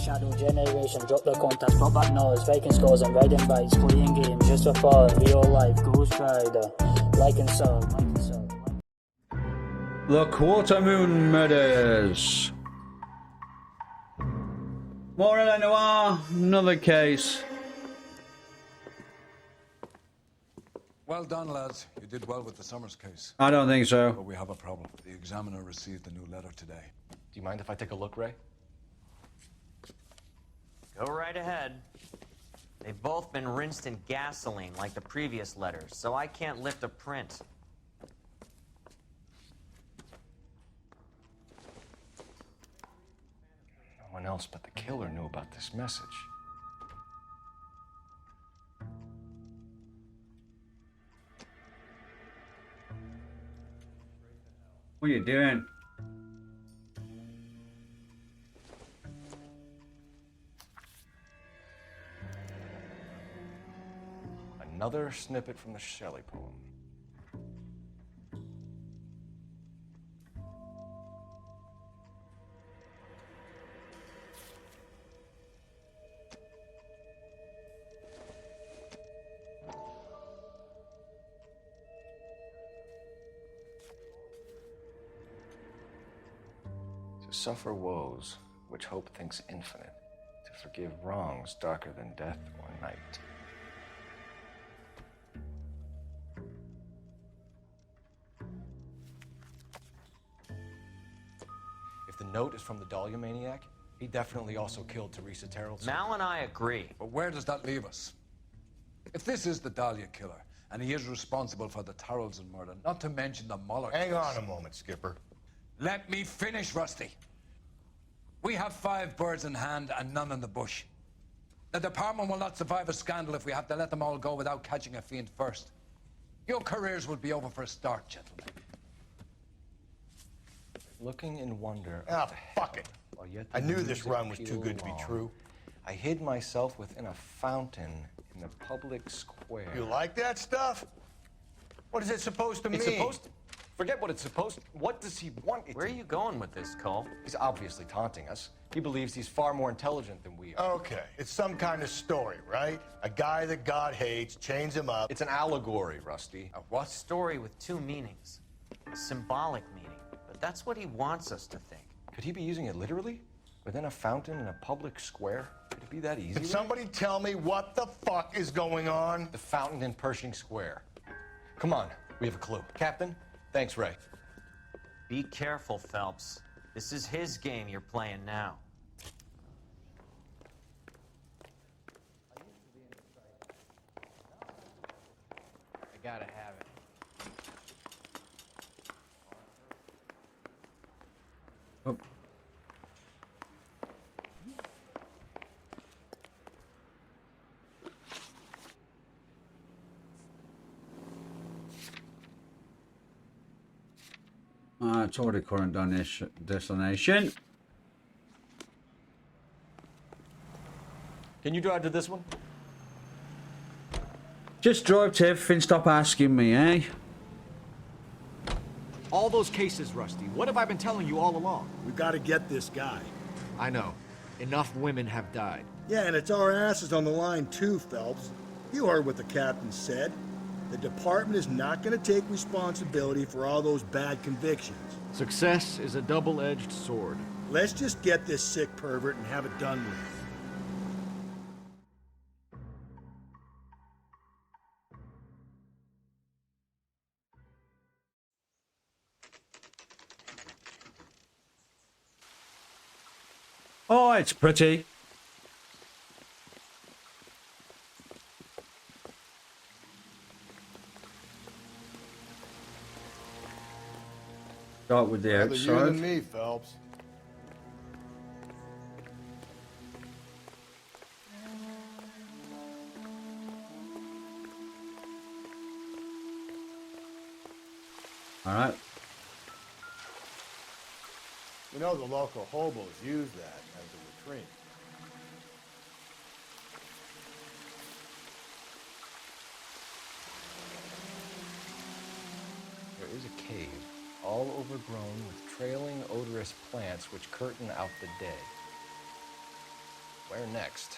shadow generation, drop the contacts, pop back nose, faking scores and riding bikes, playing games just for fun, real life, Ghost Rider, like and sub, like and sub. The Quarter Moon Murders. More L.A Noire, another case. Well done, lads. You did well with the Summers case. I don't think so. But we have a problem. The examiner received a new letter today. Do you mind if I take a look, Ray? Go right ahead. They've both been rinsed in gasoline like the previous letters, so I can't lift a print. No one else but the killer knew about this message. What are you doing? Another snippet from the Shelley poem. To suffer woes which hope thinks infinite, to forgive wrongs darker than death or night. If the note is from the Dahlia maniac, he definitely also killed Teresa Terrell. Mal and I agree. But where does that leave us? If this is the Dahlia killer, and he is responsible for the Tarrelson murder, not to mention the Muller Hang case. on a moment, Skipper. Let me finish, Rusty. We have 5 birds in hand and none in the bush. The department will not survive a scandal if we have to let them all go without catching a fiend first. Your careers will be over for a start, gentlemen. Looking in wonder. Ah, fuck it. While yet I the knew this music run was too pealed good to be along, true. I hid myself within a fountain in the public square. You like that stuff? What is it supposed to mean? It's supposed to... Forget what it's supposed to... What does he want it Where are to... you going with this, Cole? He's obviously taunting us. He believes he's far more intelligent than we are. Okay, it's some kind of story, right? A guy that God hates, chains him up. It's an allegory, Rusty. A what? Story with 2 meanings. A symbolic meaning. But that's what he wants us to think. Could he be using it literally? Within a fountain in a public square? Could it be that easy? Can somebody tell me what the fuck is going on? The fountain in Pershing Square. Come on, we have a clue. Captain, thanks, Ray. Be careful, Phelps. This is his game you're playing now. I gotta have it. Oh. It's already current destination. Can you drive to this one? Just drive to everything, stop asking me, eh? All those cases, Rusty. What have I been telling you all along? We gotta get this guy. I know. Enough women have died. Yeah, and it's our asses on the line too, Phelps. You heard what the captain said. The department is not gonna take responsibility for all those bad convictions. Success is a double-edged sword. Let's just get this sick pervert and have it done with. Oh, it's pretty. Start with the Rather you than outside. me, Phelps. All right. You know the local hobos use that as a retreat. There is a cave, all overgrown with trailing, odorous plants which curtain out the dead. Where next?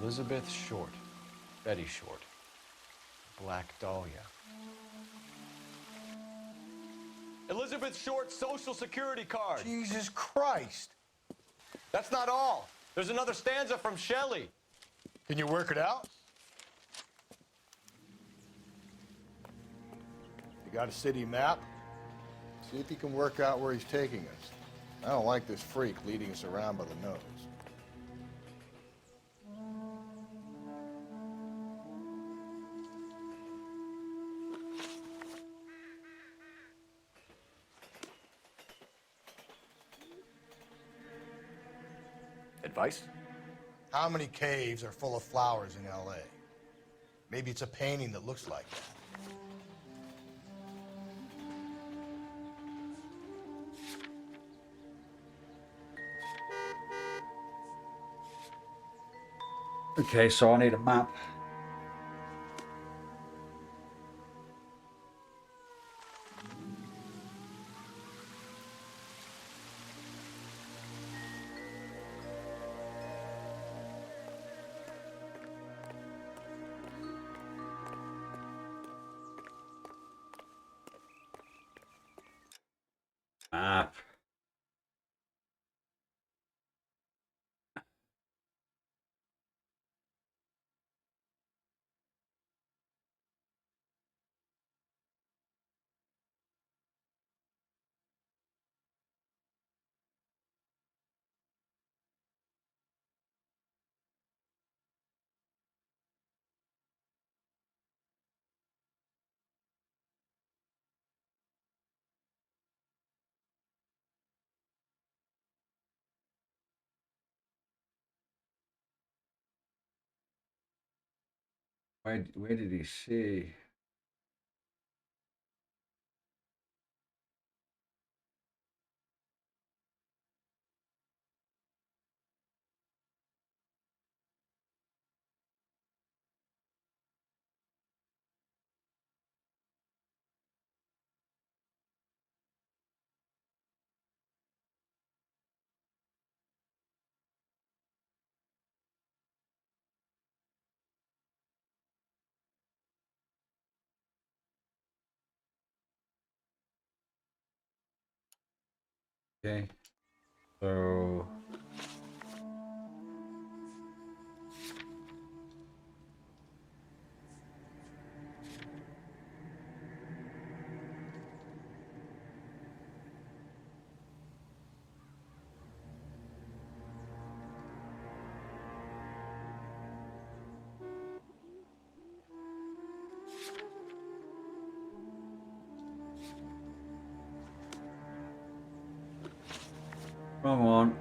Elizabeth Short. Betty Short. Black Dahlia. Elizabeth Short's social security card. Jesus Christ. That's not all. There's another stanza from Shelley. Can you work it out? You got a city map? See if you can work out where he's taking us. I don't like this freak leading us around by the nose. Advice? How many caves are full of flowers in L.A.? Maybe it's a painting that looks like that. Okay, so I need a map. Map. Where did he see? Okay, so wrong one.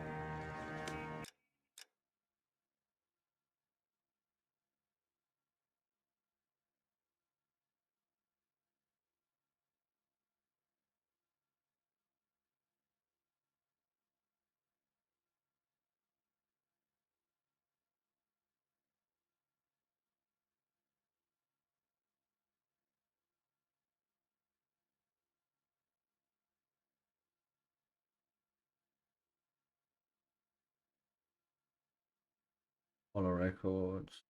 Follow records.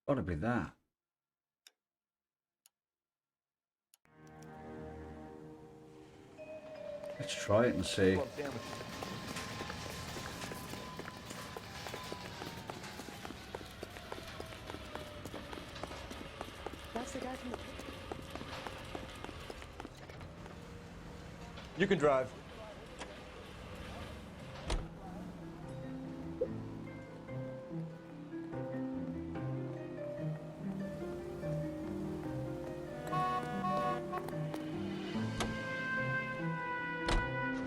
Gotta be that. Let's try it and see. You can drive.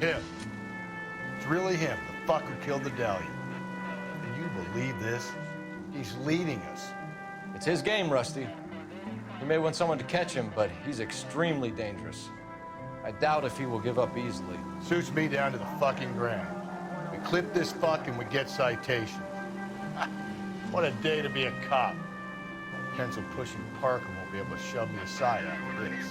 Him. It's really him, the fucker killed the Dahlia. you believe this? He's leading us. It's his game, Rusty. He may want someone to catch him, but he's extremely dangerous. I doubt if he will give up easily. Suits me down to the fucking ground. We clip this fuck and we get citation. What a day to be a cop. Pencil pushing Parker won't be able to shove me aside after this.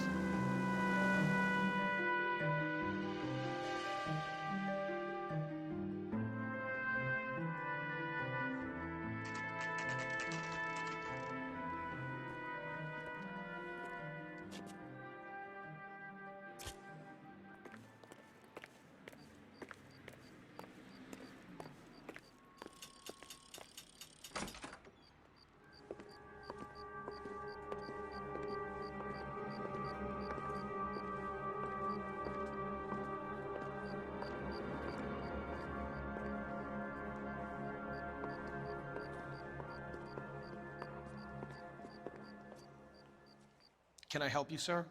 Can I help you, sir?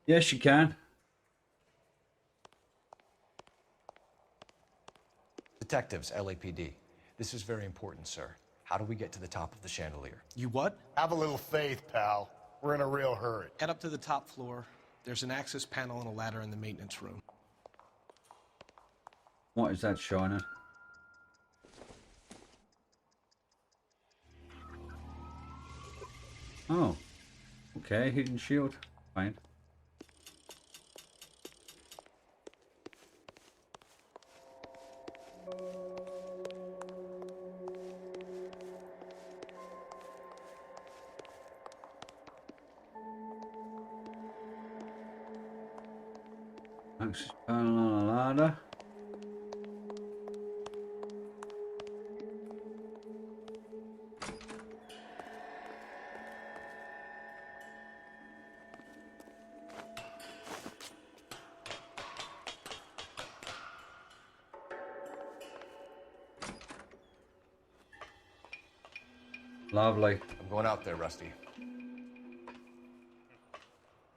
Yes, you can. Detectives, LAPD. This is very important, sir. How do we get to the top of the chandelier? You what? Have a little faith, pal. We're in a real hurry. Head up to the top floor. There's an access panel and a ladder in the maintenance room. What is that, Shiner? Oh. Okay, hidden shield. Fine. Access panel on a ladder. Lovely. I'm going out there, Rusty.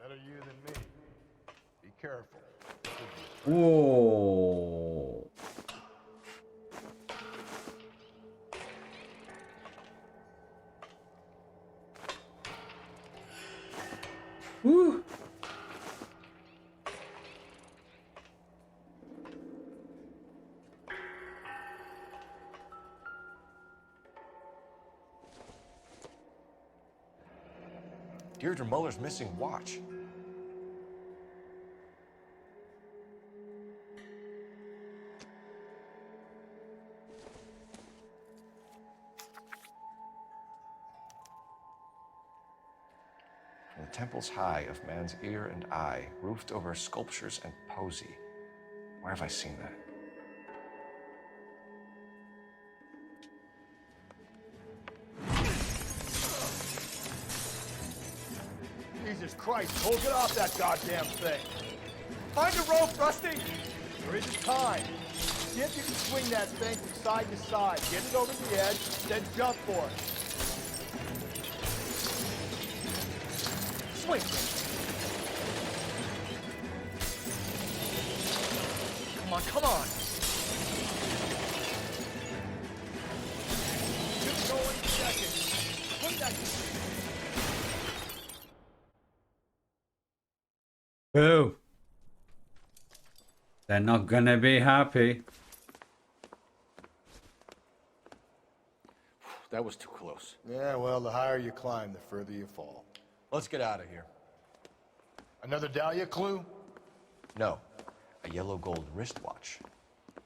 Better you than me. Be careful. Whoa. Woo. Deirdre Muller's missing watch. From the temples high of man's ear and eye, roofed over sculptures and poesy. Where have I seen that? Jesus Christ, Cole, get off that goddamn thing. Find a rope, Rusty. There isn't time. See if you can swing that thing from side to side. Get it over the edge, then jump for it. Swing. Come on, come on. Just go in second. Put that... Boo. They're not gonna be happy. That was too close. Yeah, well, the higher you climb, the further you fall. Let's get out of here. Another Dahlia clue? No, a yellow gold wristwatch.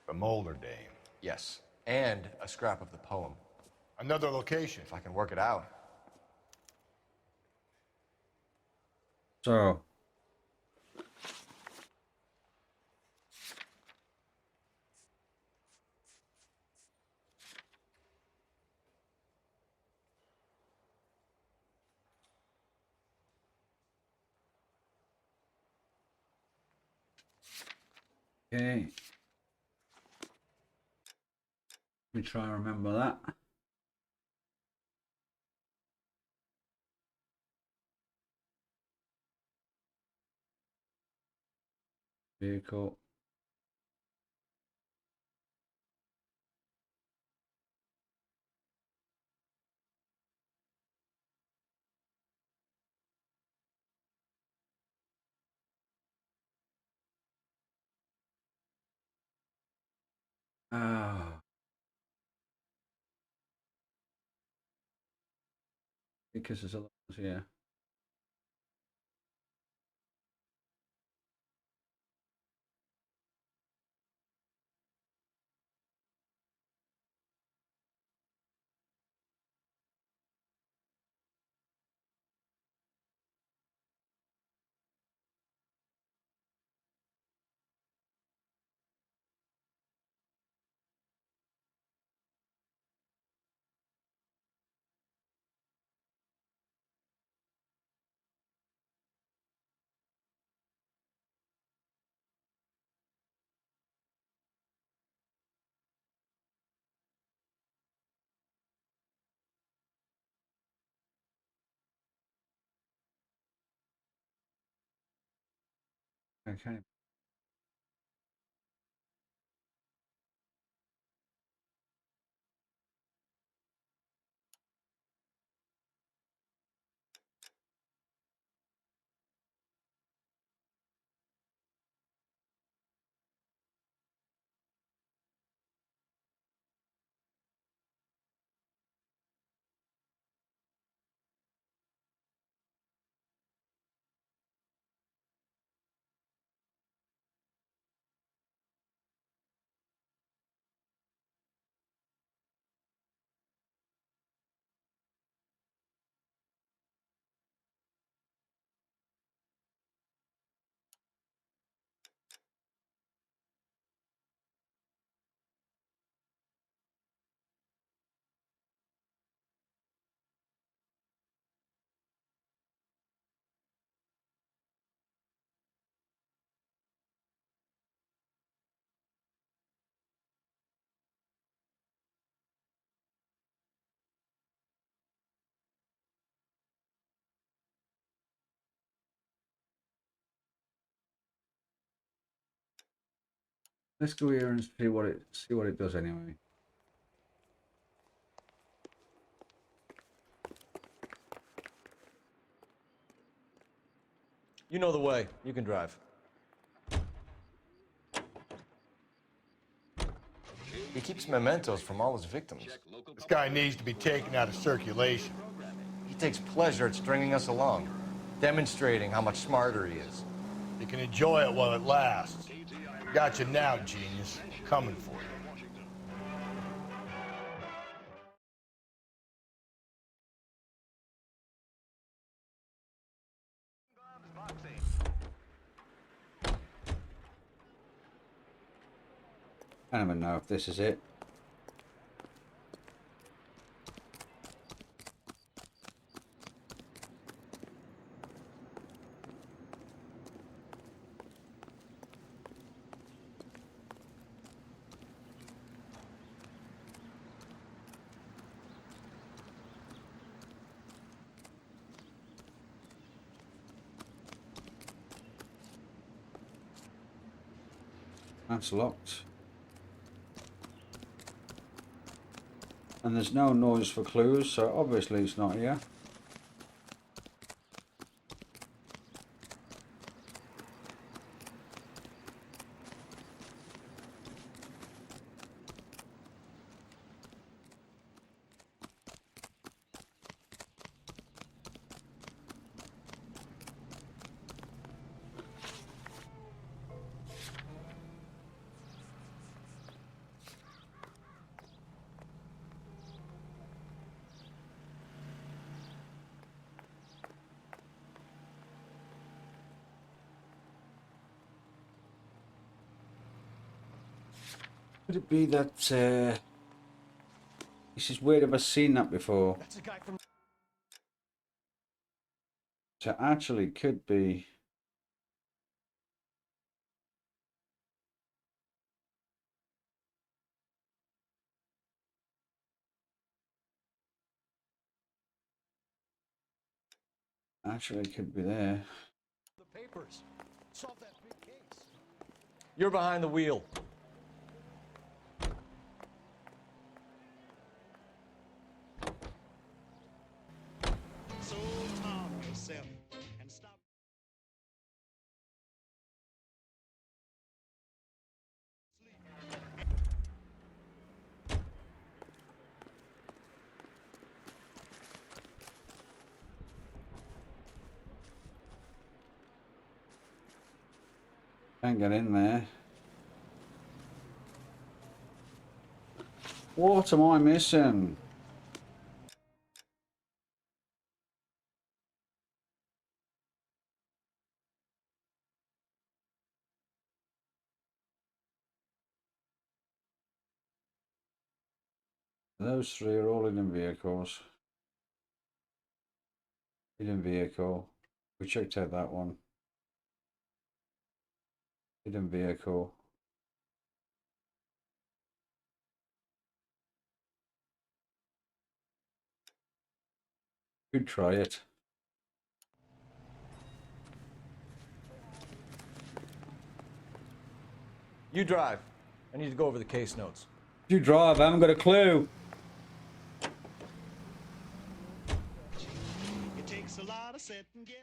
The Molder Dame. Yes, and a scrap of the poem. Another location. If I can work it out. So. Okay. Let me try and remember that. Vehicle. Oh. Because there's a lot here. Okay. Let's go here and see what it does anyway. You know the way. You can drive. He keeps mementos from all his victims. This guy needs to be taken out of circulation. He takes pleasure at stringing us along, demonstrating how much smarter he is. You can enjoy it while it lasts. Got you now, genius. Coming for you. I don't even know if this is it. That's locked. And there's no noise for clues, so obviously it's not here. Could it be that this is weird? Have I seen that before? That's a guy from... So actually could be. Actually could be there. The papers. Solve that big case. You're behind the wheel. So calm yourself and stop. Can't get in there. What am I missing? Those three are all hidden vehicles. Hidden vehicle. We checked out that one. Hidden vehicle. Could try it. You drive. I need to go over the case notes. You drive, I haven't got a clue. It takes a lot of setting, getting.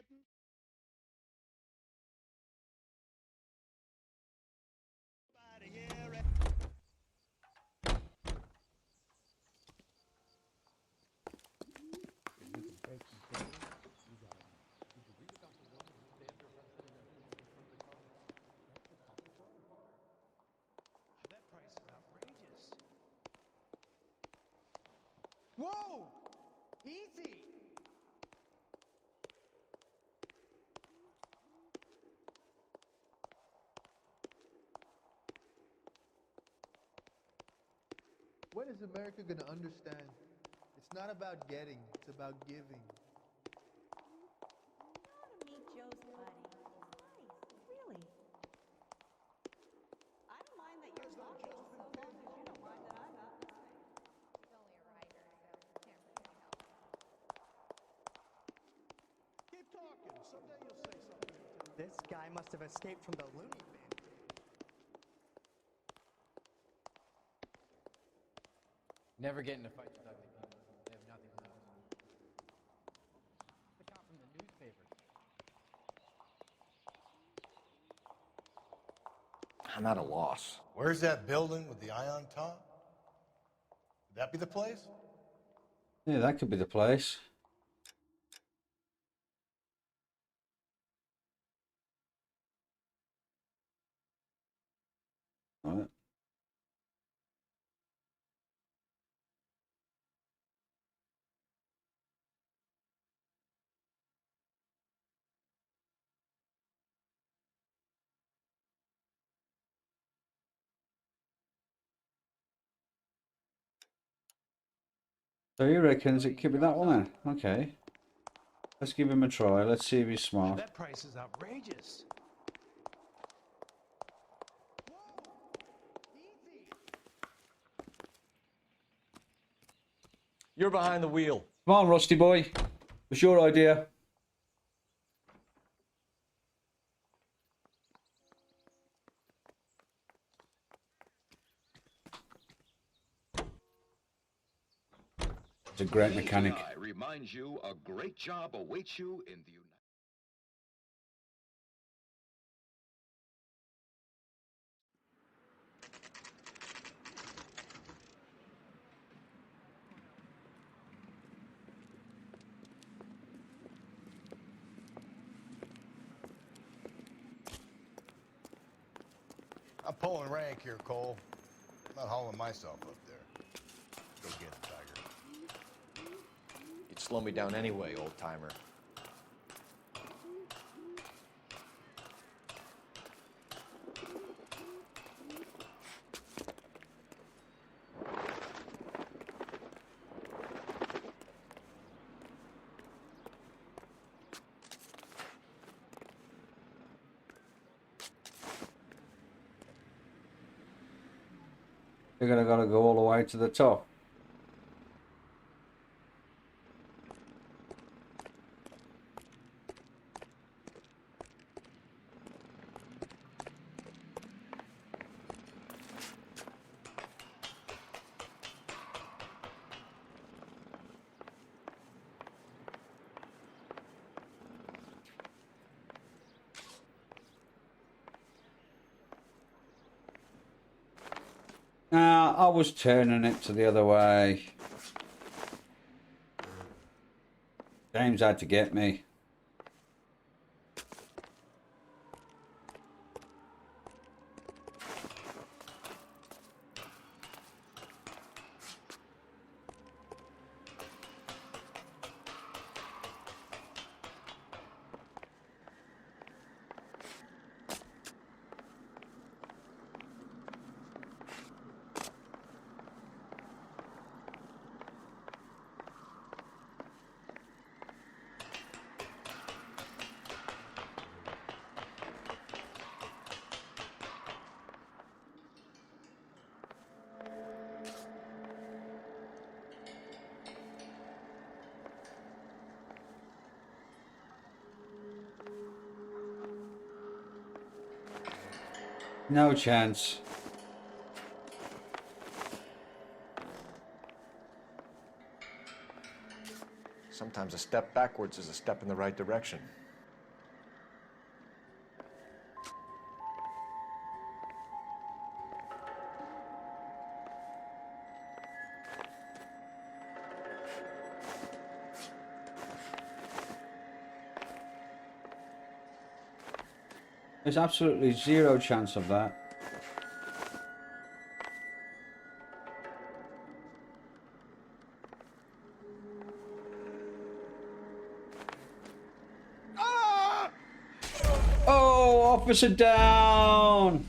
Whoa! Easy! When is America gonna understand? It's not about getting, it's about giving. You ought to meet Joe's buddy. He's nice, really. I don't mind that you're talking so long as you don't mind that I'm not listening. He's only a writer, so can't really help. Keep talking. Someday you'll say something. This guy must have escaped from the loony bin. Never get into fights with ugly people. They have nothing to lose. The cop from the newspaper. I'm at a loss. Where's that building with the eye on top? Would that be the place? Yeah, that could be the place. Right. So he reckons it could be that one then? Okay. Let's give him a try. Let's see if he's smart. That price is outrageous. You're behind the wheel. Come on, Rusty boy. It's your idea. He's a great mechanic. Reminds you a great job awaits you in the United I'm pulling rank here, Cole. I'm not hauling myself up there. Go get it, Tiger. You'd slow me down anyway, old timer. You're gonna gotta go all the way to the top. Now, I was turning it to the other way. James had to get me. No chance. Sometimes a step backwards is a step in the right direction. There's absolutely zero chance of that. Oh, officer down!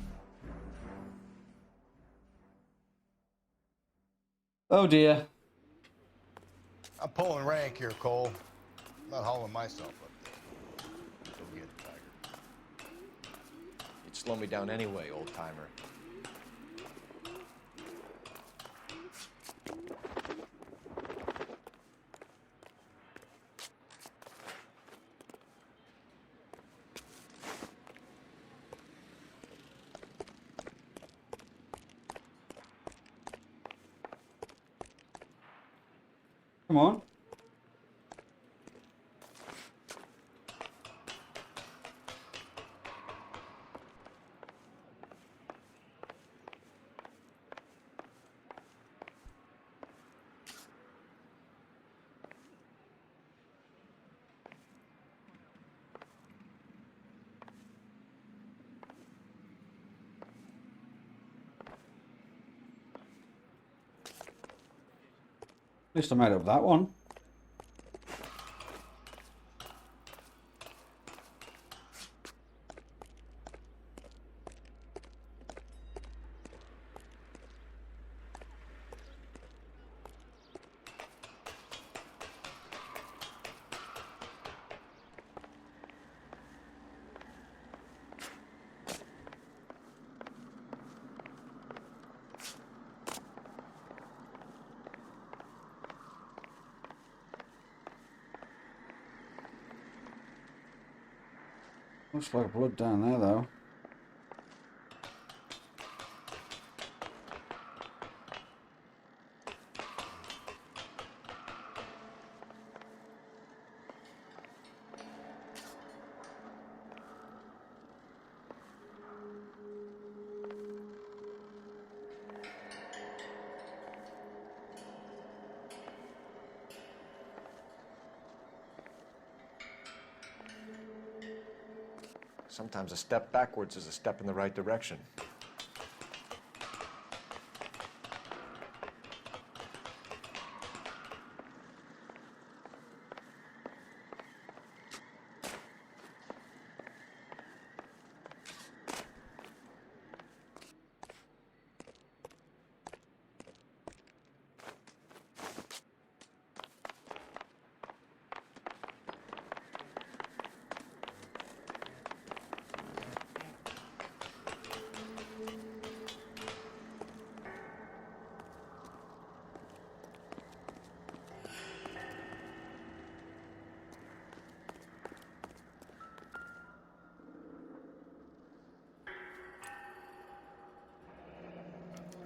Oh dear. I'm pulling rank here, Cole. I'm not hauling myself up there. Go get it, Tiger. You'd slow me down anyway, old-timer. Come on. At least I made up that one. Looks like blood down there though. Sometimes a step backwards is a step in the right direction.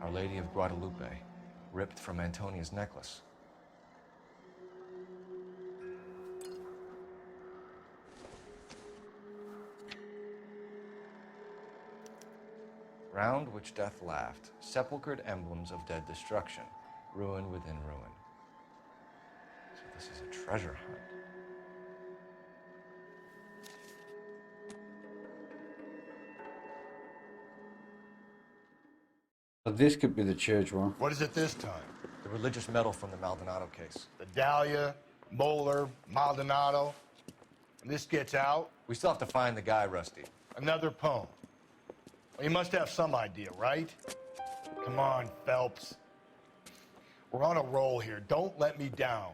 Our Lady of Guadalupe, ripped from Antonia's necklace. Round which death laughed, sepulchred emblems of dead destruction, ruin within ruin. So this is a treasure hunt. So this could be the church one. What is it this time? The religious medal from the Maldonado case. The Dahlia, Moeller, Maldonado. And this gets out? We still have to find the guy, Rusty. Another poem. Well, you must have some idea, right? Come on, Phelps. We're on a roll here. Don't let me down.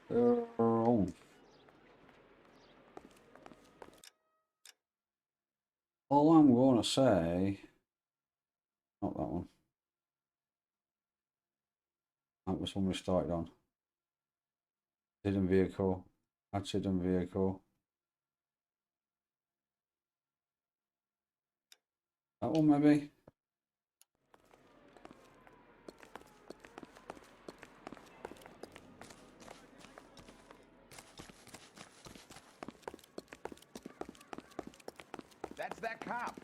Oh. All I'm going to say, not that one. That was one we started on. Hidden vehicle. That's hidden vehicle. That one maybe. That's that cop.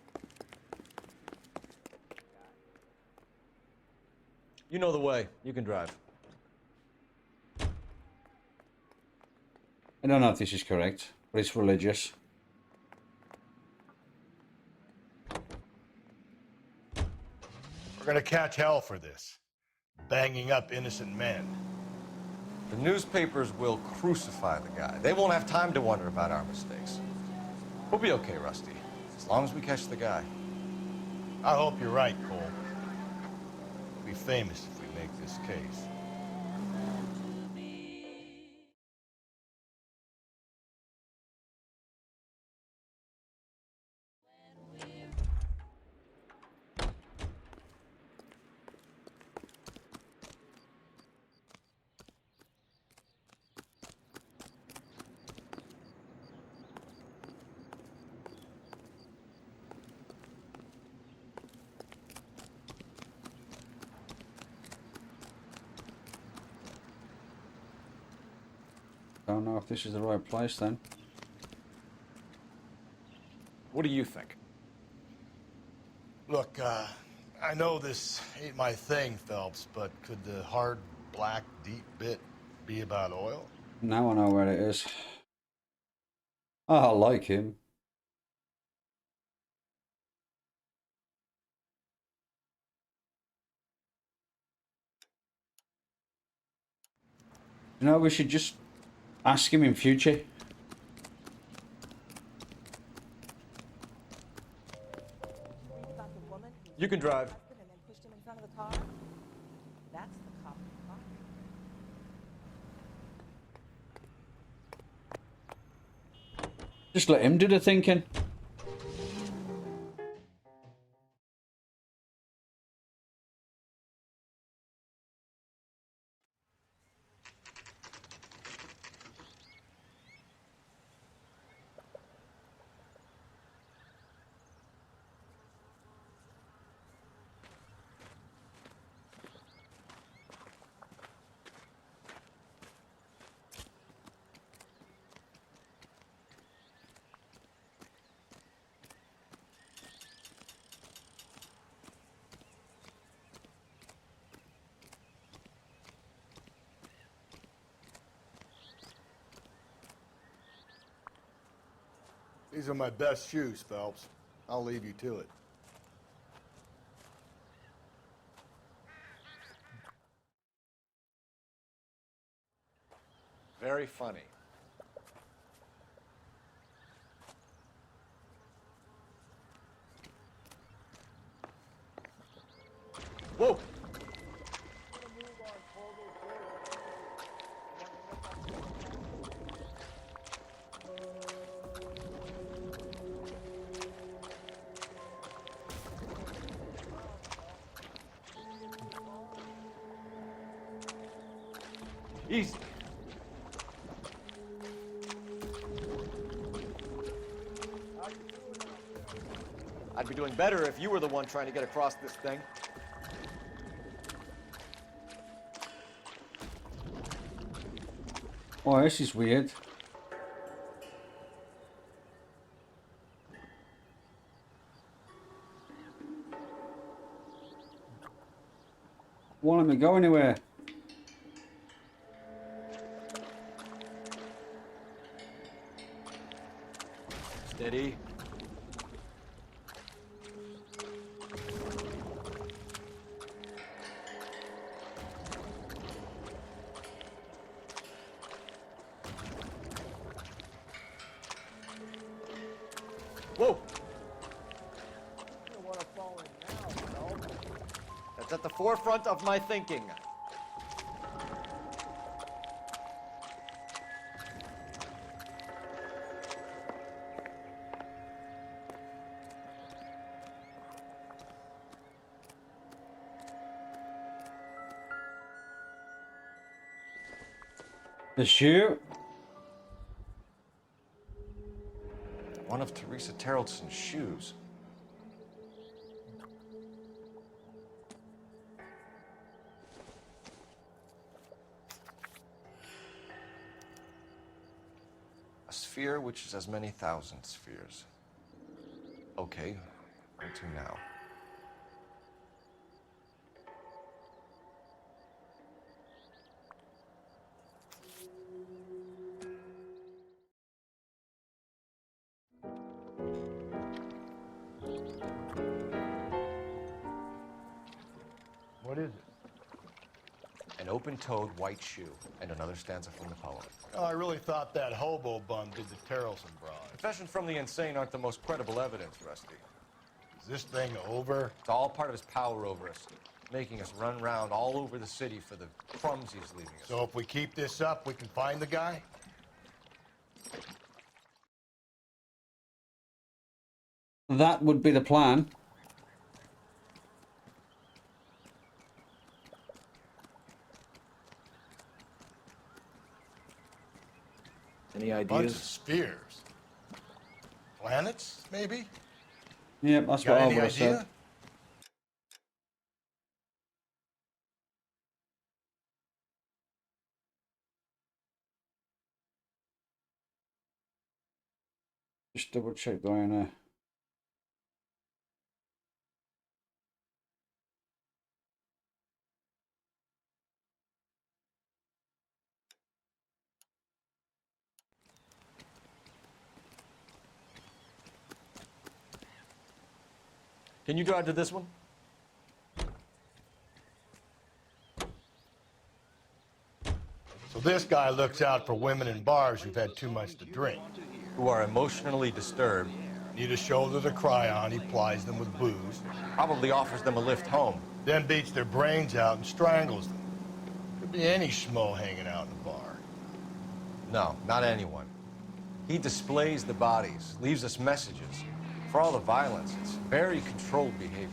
You know the way. You can drive. I don't know if this is correct, but it's religious. We're gonna catch hell for this. Banging up innocent men. The newspapers will crucify the guy. They won't have time to wonder about our mistakes. We'll be okay, Rusty, as long as we catch the guy. I hope you're right, Cole. We'll be famous if we make this case. Don't know if this is the right place then. What do you think? Look, I know this ain't my thing, Phelps, but could the hard, black, deep bit be about oil? Now I know where it is. Oh, I like him. You know, we should just ask him in future. You can drive. And then pushed him in front of the car. That's the cop. Just let him do the thinking. These are my best shoes, Phelps. I'll leave you to it. Very funny. Whoa! Easy. I'd be doing better if you were the one trying to get across this thing. Oh, this is weird. Won't let me go anywhere. Steady. Whoa! That's at the forefront of my thinking. The shoe? One of Teresa Terrelson's shoes. sphere, which is as many thousand spheres. Okay, where to now? What is it? An open-toed white shoe, and another stanza from the poem. Oh, I really thought that hobo bum did the Terrelson broad. Confessions from the insane aren't the most credible evidence, Rusty. Is this thing over? It's all part of his power over us, making us run around all over the city for the crumbs he's leaving us. So if we keep this up, we can find the guy? That would be the plan. Any ideas? Bunch of spheres. Planets, maybe? Yep, that's what I would have said. Just double check going there. Can you drive to this one? So this guy looks out for women in bars who've had too much to drink. Who are emotionally disturbed. Need a shoulder to cry on, he plies them with booze. Probably offers them a lift home. Then beats their brains out and strangles them. Could be any schmo hanging out in a bar. No, not anyone. He displays the bodies, leaves us messages. For all the violence, it's very controlled behavior.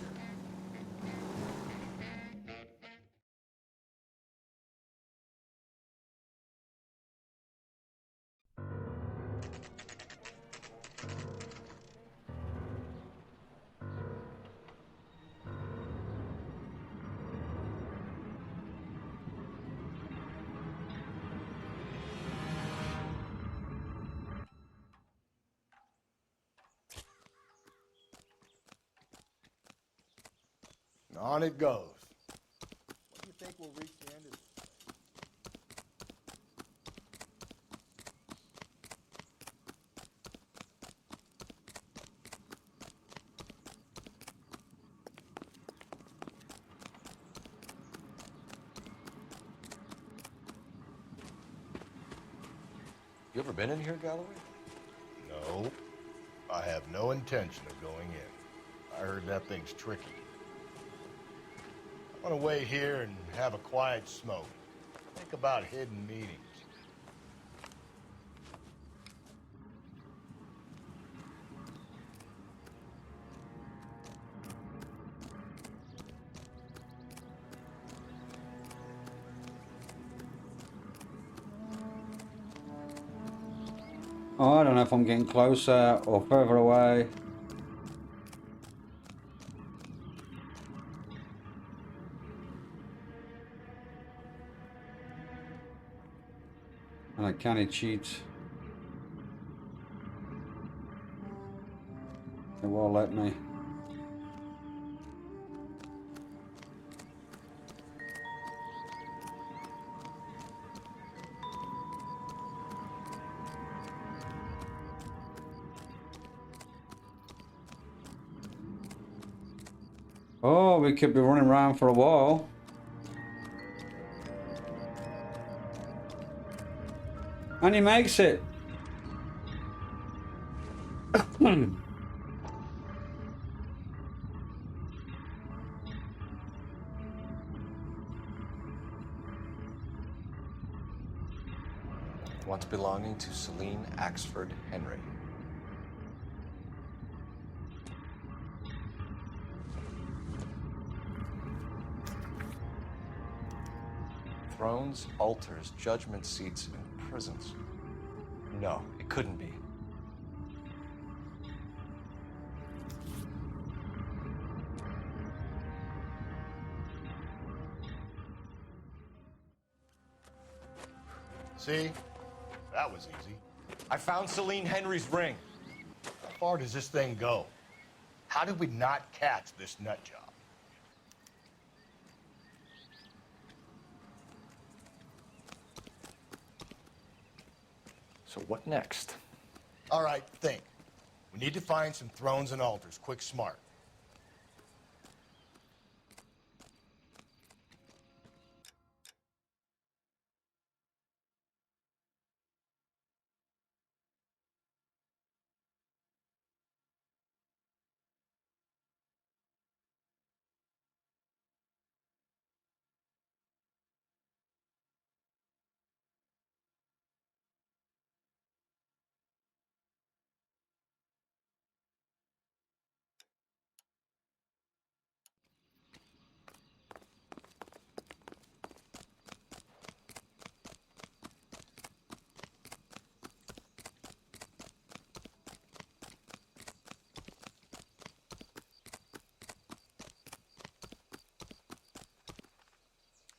On it goes. When do you think we'll reach the end of this place? You ever been in here, Galloway? No. I have no intention of going in. I heard that thing's tricky. I want to wait here and have a quiet smoke. Think about hidden meetings. Oh, I don't know if I'm getting closer or further away. And I can't cheat. It won't let me. Oh, we could be running around for a while. And he makes it. Once belonging to Celine Axford Henry. Thrones, altars, judgment seats, and prisons. No, it couldn't be. See? That was easy. I found Celine Henry's ring. How far does this thing go? How did we not catch this nut job? So what next? All right, think. We need to find some thrones and altars, quick, smart.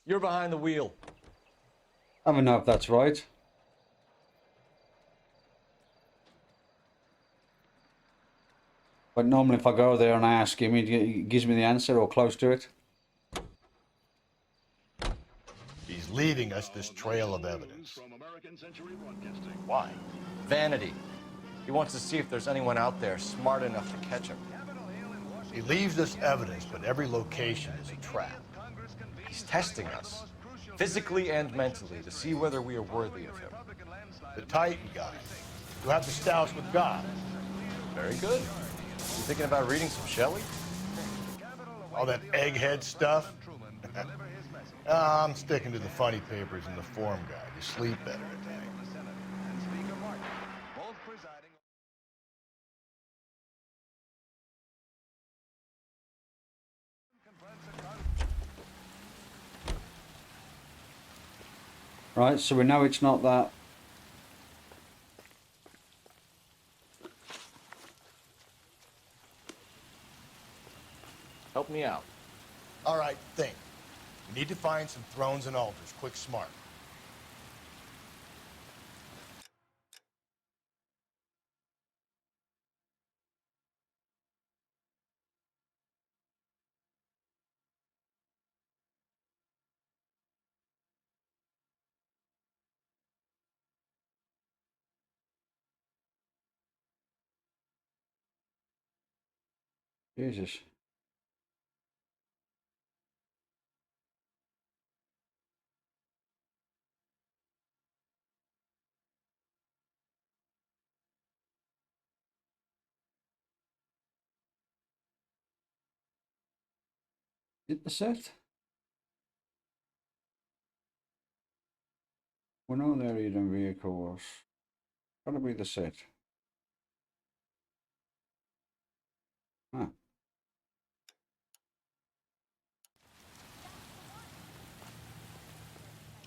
You're behind the wheel. I don't know if that's right. But normally if I go there and I ask him, he gives me the answer or close to it. He's leaving us this trail of evidence. Why? Vanity. He wants to see if there's anyone out there smart enough to catch him. He leaves us evidence, but every location is a trap. He's testing us, physically and mentally, to see whether we are worthy of him. The Titan guy, who have the stoush with God. Very good. You thinking about reading some Shelley? All that egghead stuff? I'm sticking to the funny papers and the form guide. You sleep better at night. Right, so we know it's not that. Help me out. All right, think. We need to find some thrones and altars, quick, smart. Jesus. Hit the set. We're not there in vehicles. Gotta be the set. Huh.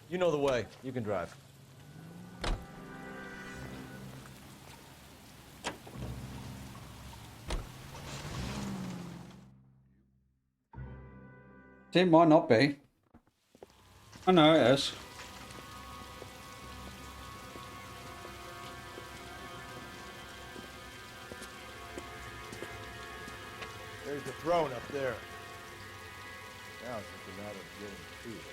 You know the way. You can drive. It might not be. I know it is. There's the throne up there. Now it's just a matter of getting to it.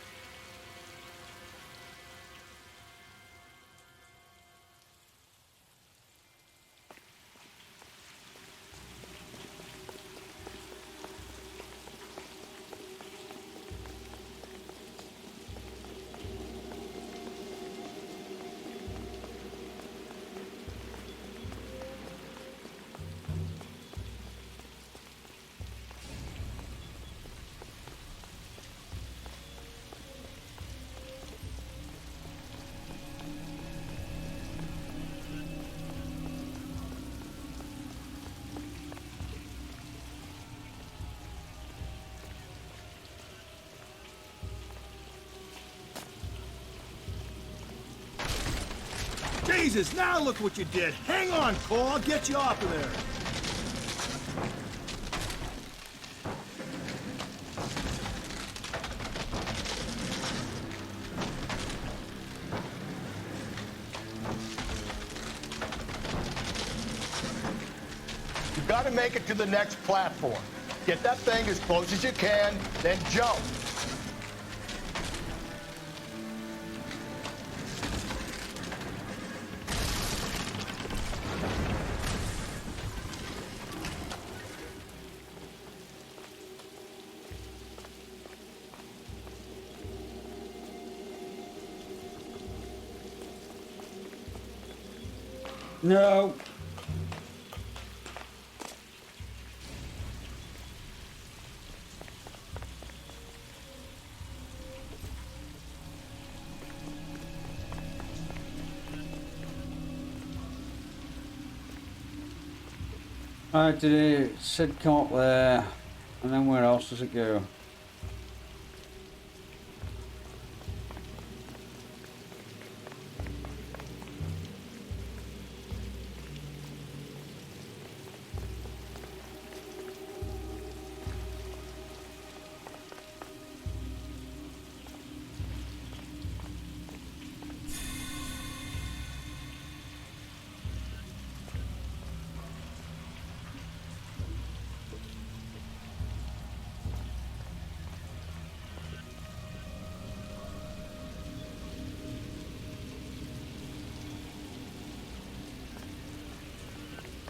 Jesus, now look what you did. Hang on, Cole. I'll get you off of there. gotta make it to the next platform. Get that thing as close as you can, then jump. No. Alright, did it said come up there, and then where else does it go?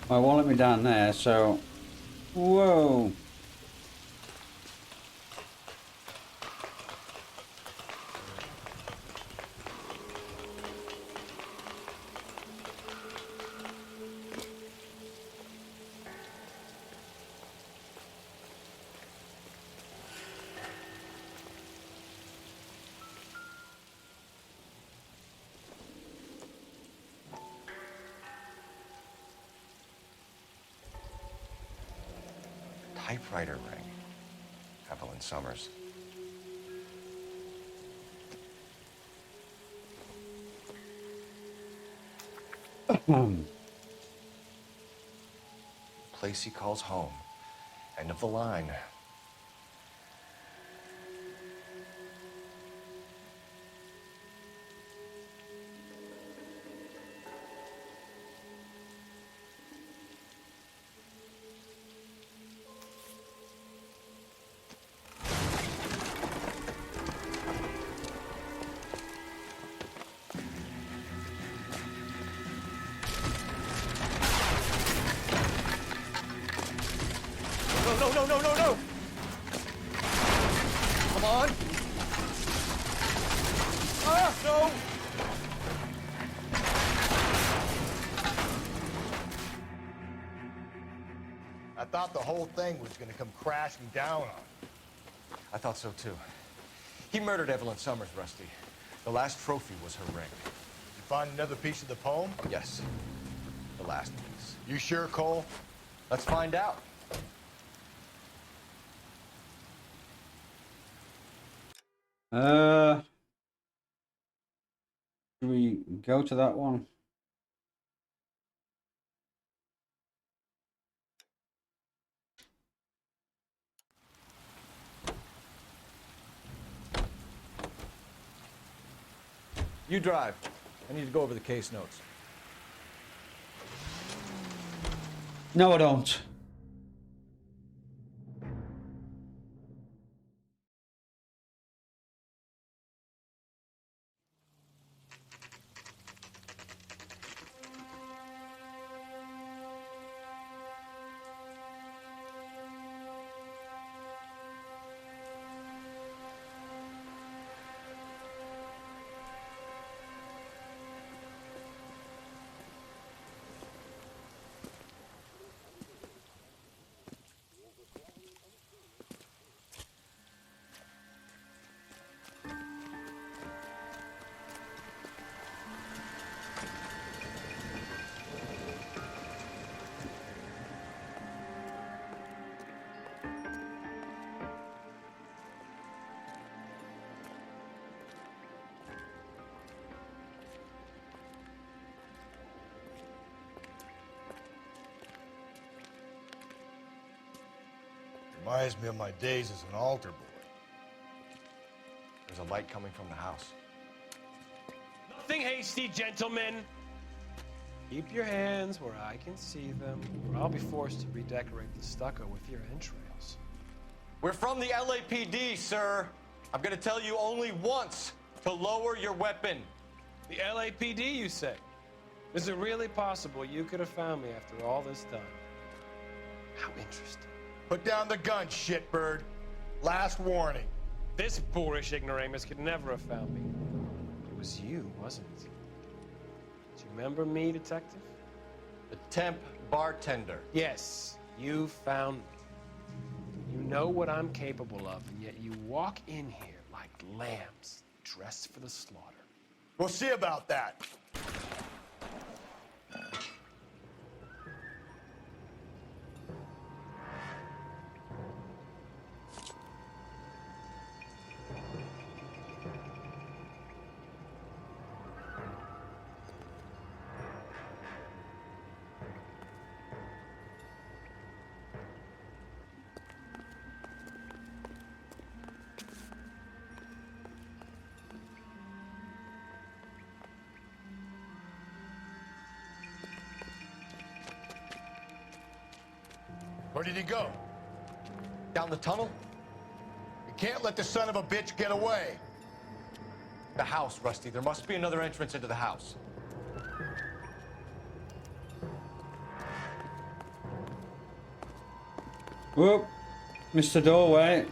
Well, it won't let me down there, so... Whoa! Typewriter ring. Evelyn Summers. Place he calls home. End of the line. No! Come on! Ah, no! I thought the whole thing was gonna come crashing down on him. I thought so too. He murdered Evelyn Summers, Rusty. The last trophy was her ring. You find another piece of the poem? Yes. The last piece. You sure, Cole? Let's find out. Should we go to that one? You drive. I need to go over the case notes. No, I don't. Reminds me of my days as an altar boy. There's a light coming from the house. Nothing hasty, gentlemen. Keep your hands where I can see them, or I'll be forced to redecorate the stucco with your entrails. We're from the LAPD, sir. I'm gonna tell you only once to lower your weapon. The LAPD, you say? Is it really possible you could have found me after all this time? How interesting. Put down the gun, shitbird. Last warning. This boorish ignoramus could never have found me. It was you, wasn't it? Do you remember me, detective? The temp bartender. Yes, you found me. You know what I'm capable of, and yet you walk in here like lambs dressed for the slaughter. We'll see about that. Where did he go? Down the tunnel? You can't let the son of a bitch get away. The house, Rusty. There must be another entrance into the house. Whoop. Mr. Doorway.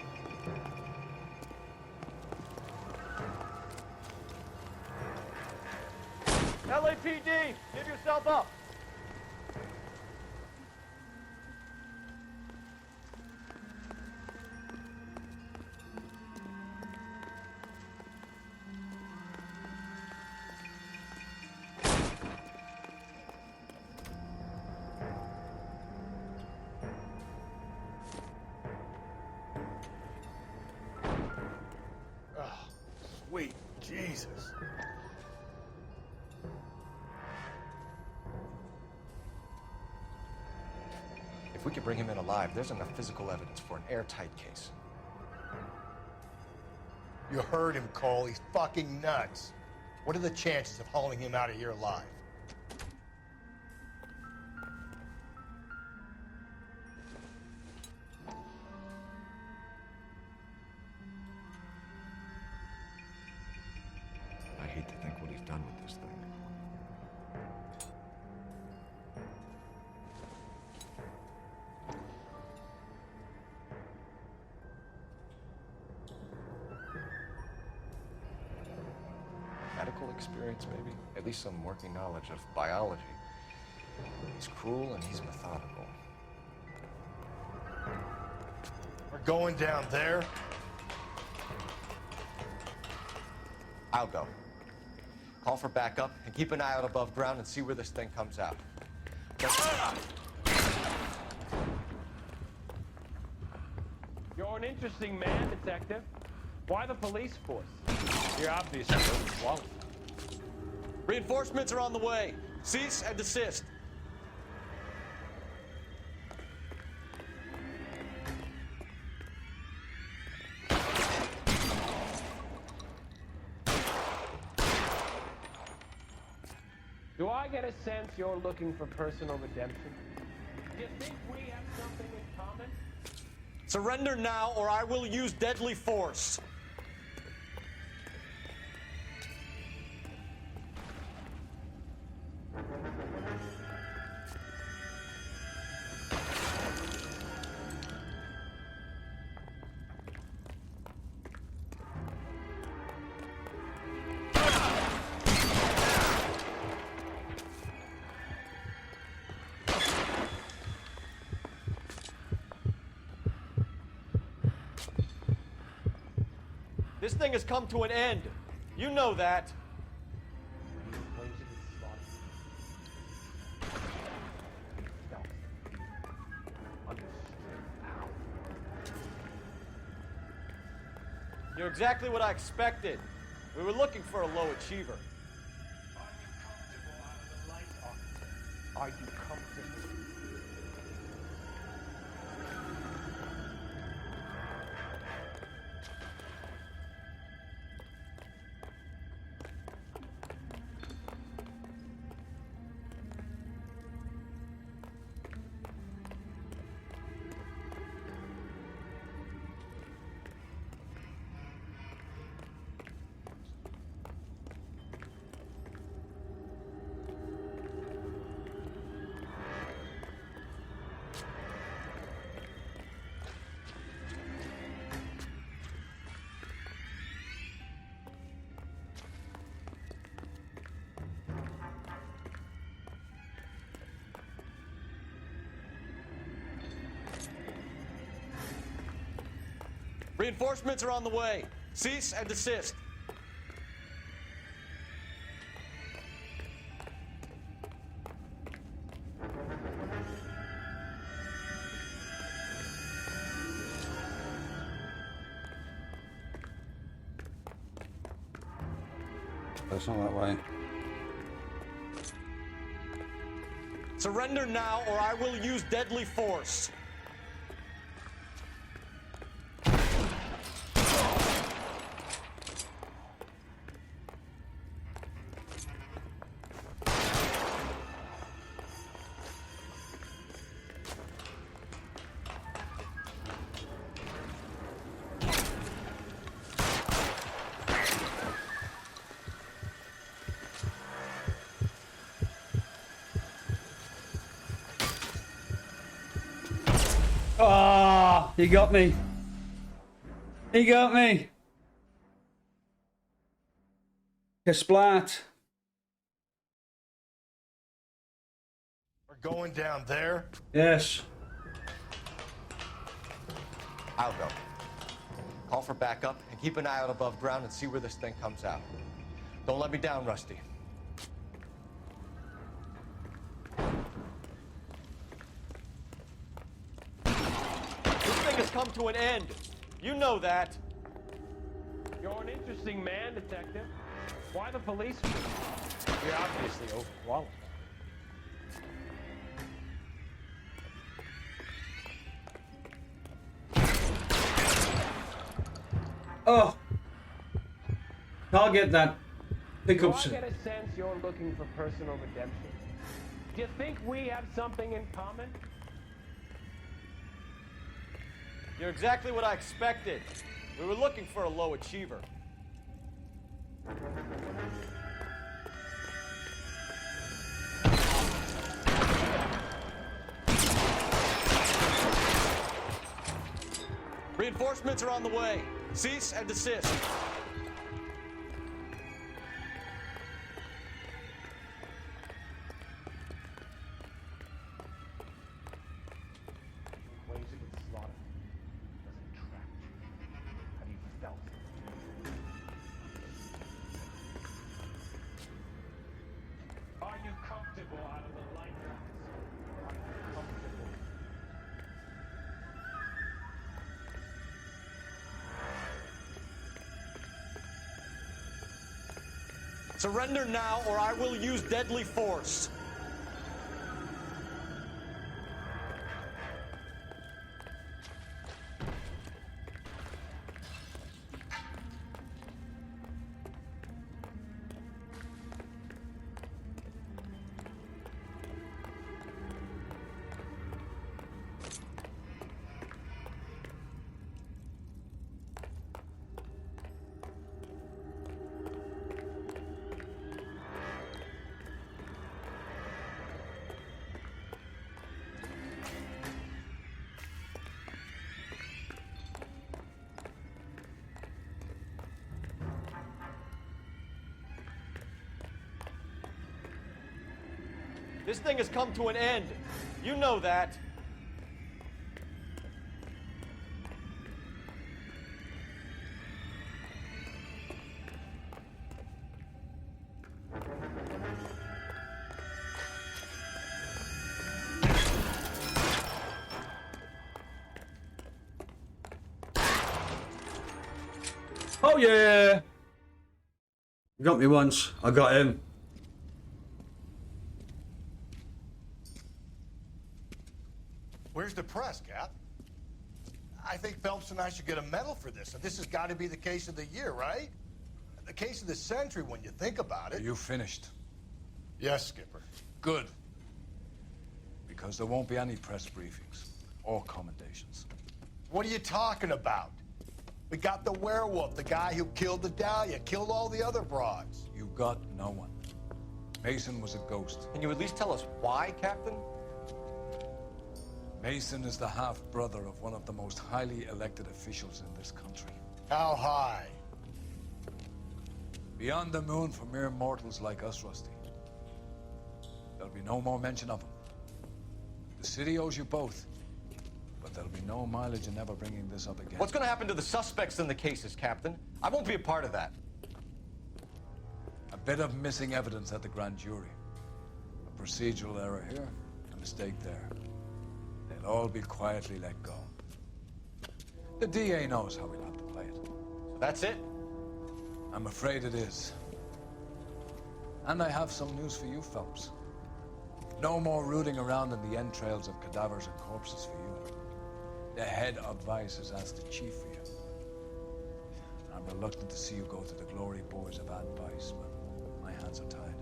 LAPD, give yourself up. Oh, sweet Jesus. If we could bring him in alive, there's enough physical evidence for an airtight case. You heard him, Cole. He's fucking nuts. What are the chances of hauling him out of here alive? I hate to think what he's done with this thing. Medical experience, maybe? At least some working knowledge of biology. He's cruel and he's methodical. We're going down there. I'll go. Call for backup and keep an eye out above ground and see where this thing comes out. You're an interesting man, detective. Why the police force? You're obviously overqualified. Reinforcements are on the way. Cease and desist. Do I get a sense you're looking for personal redemption? Do you think we have something in common? Surrender now or I will use deadly force. This thing has come to an end. You know that. You're exactly what I expected. We were looking for a low achiever. Are you comfortable? Reinforcements are on the way. Cease and desist. It's not that way. Surrender now, or I will use deadly force. Ah, he got me. He got me. Splat. We're going down there? Yes. I'll go. Call for backup and keep an eye out above ground and see where this thing comes out. Don't let me down, Rusty. This thing has come to an end. You know that. You're an interesting man, Detective. Why the police? You're obviously overqualified. Oh. Target that. Pick Do up. I get a sense you're looking for personal redemption? Do you think we have something in common? You're exactly what I expected. We were looking for a low achiever. Reinforcements are on the way. Cease and desist. Ways to get slaughtered doesn't attract you. Have you felt it? Are you comfortable out of the light? Are you comfortable? Surrender now, or I will use deadly force. This thing has come to an end. You know that. Oh yeah. You got me once. I got him. Where's the press, Cap? I think Phelps and I should get a medal for this, and this has got to be the case of the year, right? The case of the century when you think about it. You finished? Yes, Skipper. Good. Because there won't be any press briefings or commendations. What are you talking about? We got the werewolf, the guy who killed the Dahlia, killed all the other broads. You got no one. Mason was a ghost. Can you at least tell us why, Captain? Mason is the half-brother of one of the most highly elected officials in this country. How high? Beyond the moon for mere mortals like us, Rusty. There'll be no more mention of him. The city owes you both. but there'll be no mileage in ever bringing this up again. What's going to happen to the suspects in the cases, Captain? I won't be a part of that. A bit of missing evidence at the grand jury. A procedural error here, a mistake there. They'll all be quietly let go. The DA knows how we'll have to play it. That's it? I'm afraid it is. And I have some news for you, Phelps. No more rooting around in the entrails of cadavers and corpses for you. The head of Vice has asked the chief for you. I'm reluctant to see you go to the glory boards of Vice, but my hands are tied.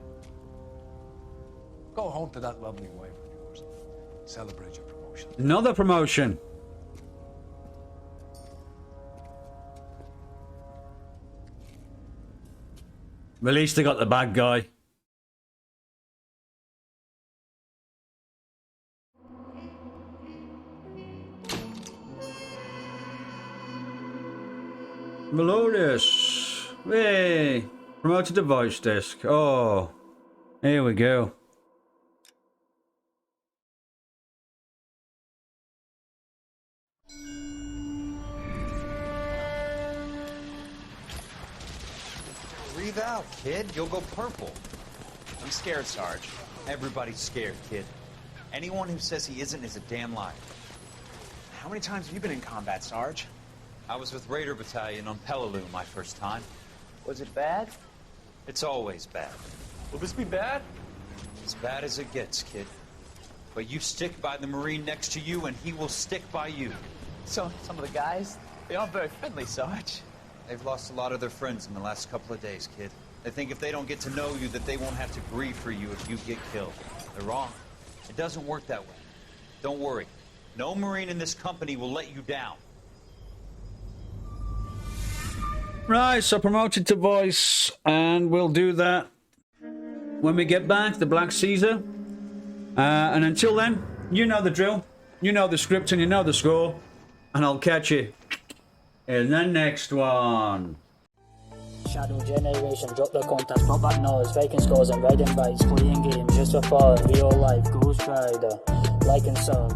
Go home to that lovely wife of yours and celebrate your promotion. Another promotion. At least they got the bad guy. Melodious. Hey. Promoted to voice desk. Oh. Here we go. Breathe out, kid. You'll go purple. I'm scared, Sarge. Everybody's scared, kid. Anyone who says he isn't is a damn liar. How many times have you been in combat, Sarge? I was with Raider Battalion on Peleliu my first time. Was it bad? It's always bad. Will this be bad? As bad as it gets, kid. But you stick by the Marine next to you, and he will stick by you. So, some of the guys, they aren't very friendly, Sarge. They've lost a lot of their friends in the last couple of days, kid. They think if they don't get to know you, that they won't have to grieve for you if you get killed. They're wrong. It doesn't work that way. Don't worry. No Marine in this company will let you down. Right, so promoted to voice, and we'll do that when we get back, the Black Caesar. And until then, you know the drill, you know the script, and you know the score, and I'll catch you in the next one. Shadow Generation, drop the contacts, pop back noise, faking scores and riding bikes, playing games just for fun, real life, Ghost Rider, like and sub.